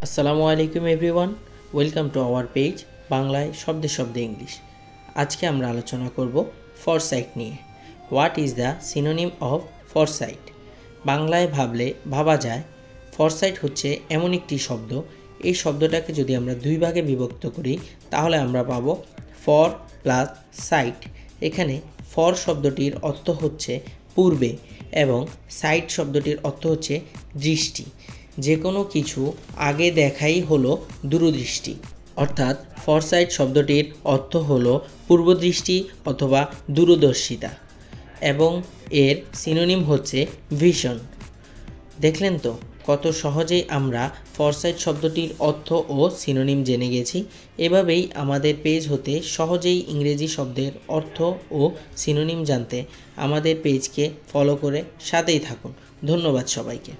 আসসালামু আলাইকুম everyone, welcome to our page বাংলায় শব্দে শব্দে ইংলিশ। আজকে আমরা আলোচনা করব ফরসাইট নিয়ে। What is the synonym of foresight? বাংলায় ভাবা যায় ফরসাইট হচ্ছে এমন একটি শব্দ, এই শব্দটাকে যদি আমরা দুই ভাগে বিভক্ত করি তাহলে আমরা পাবো ফর প্লাস সাইট। এখানে ফর শব্দটির অর্থ হচ্ছে পূর্বে এবং সাইট শব্দটির অর্থ হচ্ছে দৃষ্টি। যে কোনো কিছু আগে দেখাই হলো দূরদৃষ্টি, অর্থাৎ ফরসাইট শব্দটির অর্থ হলো পূর্বদৃষ্টি অথবা দূরদর্শিতা এবং এর সিনোনিম হচ্ছে ভিশন। দেখলেন তো কত সহজেই আমরা ফরসাইট শব্দটির অর্থ ও সিনোনিম জেনে গেছি। এভাবেই আমাদের পেজ হতে সহজেই ইংরেজি শব্দের অর্থ ও সিনোনিম জানতে আমাদের পেজকে ফলো করে সাথেই থাকুন। ধন্যবাদ সবাইকে।